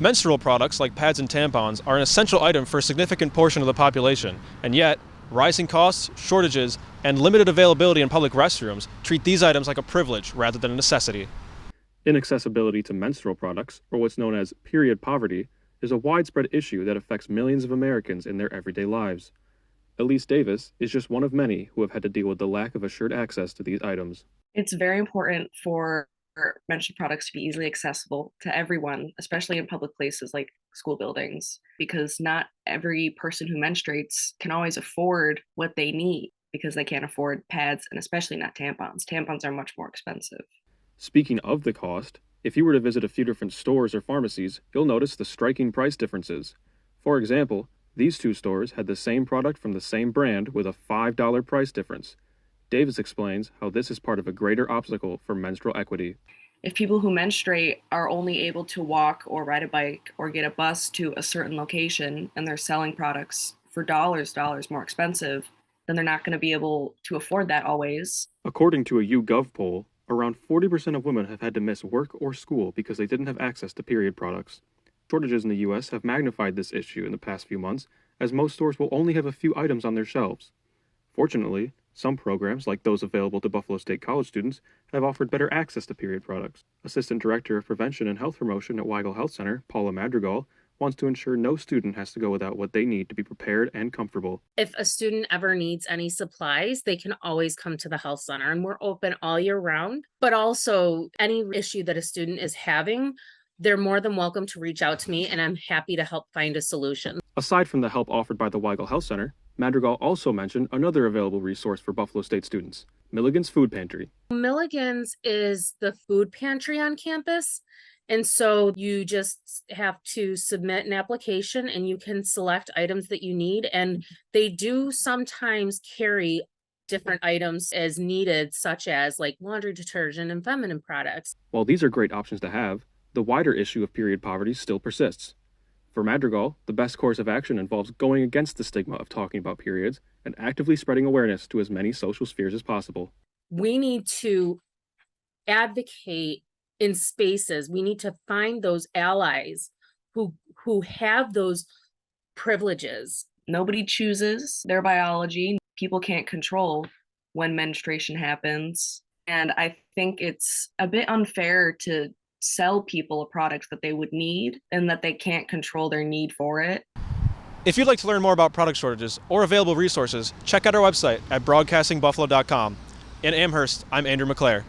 Menstrual products like pads and tampons are an essential item for a significant portion of the population, and yet, rising costs, shortages, and limited availability in public restrooms treat these items like a privilege rather than a necessity. Inaccessibility to menstrual products, or what's known as period poverty, is a widespread issue that affects millions of Americans in their everyday lives. Elise Davis is just one of many who have had to deal with the lack of assured access to these items. It's very important for menstrual products to be easily accessible to everyone, especially in public places like school buildings, because not every person who menstruates can always afford what they need because they can't afford pads and especially not tampons. Tampons are much more expensive. Speaking of the cost, if you were to visit a few different stores or pharmacies, you'll notice the striking price differences. For example, these two stores had the same product from the same brand with a $5 price difference. Davis explains how this is part of a greater obstacle for menstrual equity. If people who menstruate are only able to walk or ride a bike or get a bus to a certain location and they're selling products for dollars more expensive, then they're not going to be able to afford that always. According to a YouGov poll, around 40% of women have had to miss work or school because they didn't have access to period products. Shortages in the US have magnified this issue in the past few months, as most stores will only have a few items on their shelves. Fortunately, some programs, like those available to Buffalo State College students, have offered better access to period products. Assistant Director of Prevention and Health Promotion at Weigel Health Center, Paula Madrigal, wants to ensure no student has to go without what they need to be prepared and comfortable. If a student ever needs any supplies, they can always come to the health center, and we're open all year round. But also, any issue that a student is having, they're more than welcome to reach out to me, and I'm happy to help find a solution. Aside from the help offered by the Weigel Health Center, Madrigal also mentioned another available resource for Buffalo State students, Milligan's Food Pantry. Milligan's is the food pantry on campus. And so you just have to submit an application and you can select items that you need. And they do sometimes carry different items as needed, such as like laundry detergent and feminine products. While these are great options to have, the wider issue of period poverty still persists. For Madrigal, the best course of action involves going against the stigma of talking about periods and actively spreading awareness to as many social spheres as possible. We need to advocate in spaces. We need to find those allies who have those privileges. Nobody chooses their biology. People can't control when menstruation happens. And I think it's a bit unfair to sell people a product that they would need and that they can't control their need for it. If you'd like to learn more about product shortages or available resources, check out our website at broadcastingbuffalo.com. In Amherst, I'm Andrew McClare.